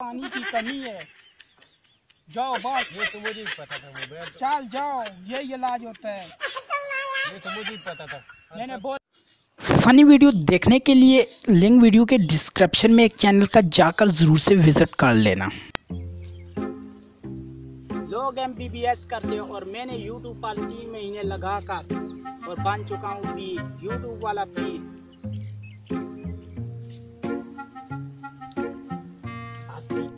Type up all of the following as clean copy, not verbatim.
पानी की कमी है। जाओ बस। ये तो मुझे भी पता था मोबाइल। चल जाओ, यही इलाज होता है। ये तो मुझे भी पता था। मैंने बोल फनी वीडियो देखने के लिए लिंक वीडियो के डिस्क्रिप्शन में एक चैनल का जाकर ज़रूर से विज़िट कर लेना। लोग MBBS करते हो और मैंने YouTube पर 3 महीने लगाकर और बन चुका हूँ पीर, YouTube वाला पीर।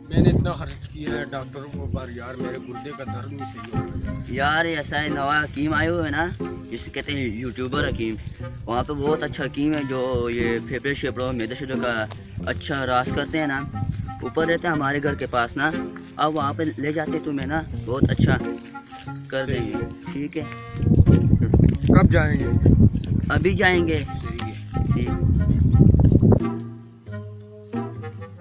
मैंने इतना खर्च किया है डॉक्टरों को पर यार मेरे गुर्दे का दर्द नहीं सही हो रहा है। यार ऐसा है, नवा हकीम आए हुए है ना, जिसे कहते हैं यूट्यूबर हकीम। वहाँ पे बहुत अच्छा हकीम है जो ये फेफड़े शेफड़ों मैदे शैदों का अच्छा रास करते हैं ना। ऊपर रहते हैं हमारे घर के पास ना, अब वहाँ पे ले जाते तुम्हें ना, बहुत अच्छा कर देंगे। ठीक है, कब जाएंगे? अभी जाएंगे। सही है। ठीक।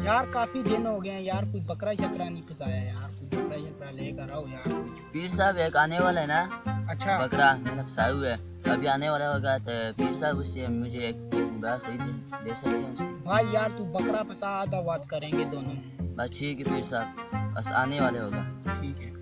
यार काफी दिन हो गए हैं यार, कोई बकरा शकरा नहीं फंसाया यार, कोई बकरा शकरा लेकर आओ यार। पीर साहब एक आने वाला है ना, अच्छा बकरा मैंने फंसाया हुआ है, अभी आने वाला होगा। तो पीर साहब उससे मुझे एक मोबाइल खरीद दे सकते हैं उससे? भाई यार तू बकरा फंसा, आधा बात करेंगे दोनों। बस ठीक है पीर साहब, बस आने वाले होगा। ठीक है।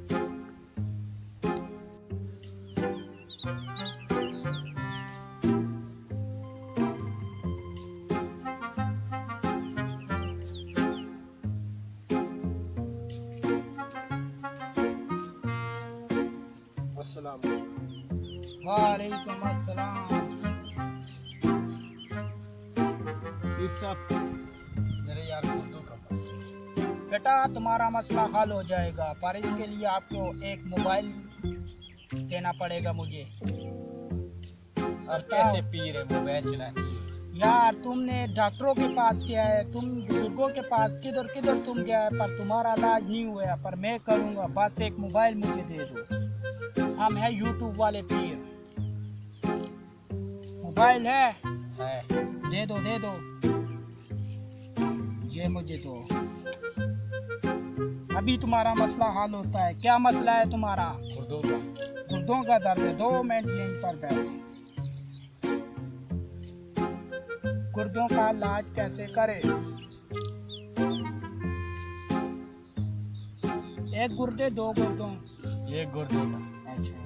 वालेकुम अस्सलाम। पीर साहब मेरे यार गुर्दों का मसला। बेटा तुम्हारा मसला हल हो जाएगा, पर इसके लिए आपको एक मोबाइल देना पड़ेगा मुझे। अब कैसे पीर है मोबाइल चलाने? यार तुमने डॉक्टरों के पास किया है, तुम बुजुर्गों के पास किधर किधर तुम गया है, पर तुम्हारा इलाज नहीं हुआ। पर मैं करूँगा, बस एक मोबाइल मुझे दे दो। हम है YouTube वाले पीर। मोबाइल है? दे दो दे दो, ये मुझे दो। अभी तुम्हारा मसला हल होता है। क्या मसला है तुम्हारा? गुर्दों का। गुर्दों का दर्द है। 2 मिनट यहीं पर बैठो। गुर्दों का इलाज कैसे करें? एक गुर्दे 2 गुर्दों? ये गुर्दों का। अच्छा।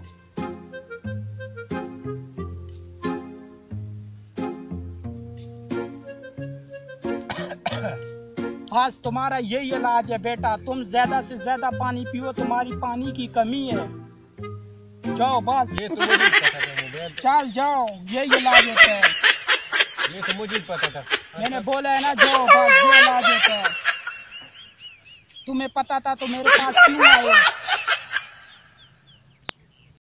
बस तुम्हारा यही इलाज है बेटा, तुम ज्यादा से ज्यादा पानी पियो, तुम्हारी पानी की कमी है। जाओ बस। ये तो मुझे भी पता था मोबाइल। चल जाओ, यही इलाज होता है। ये तो मुझे भी पता था। मैंने बोला है ना, जाओ बस, ये इलाज होता है। तुम्हें पता था तो मेरे पास क्यों आए?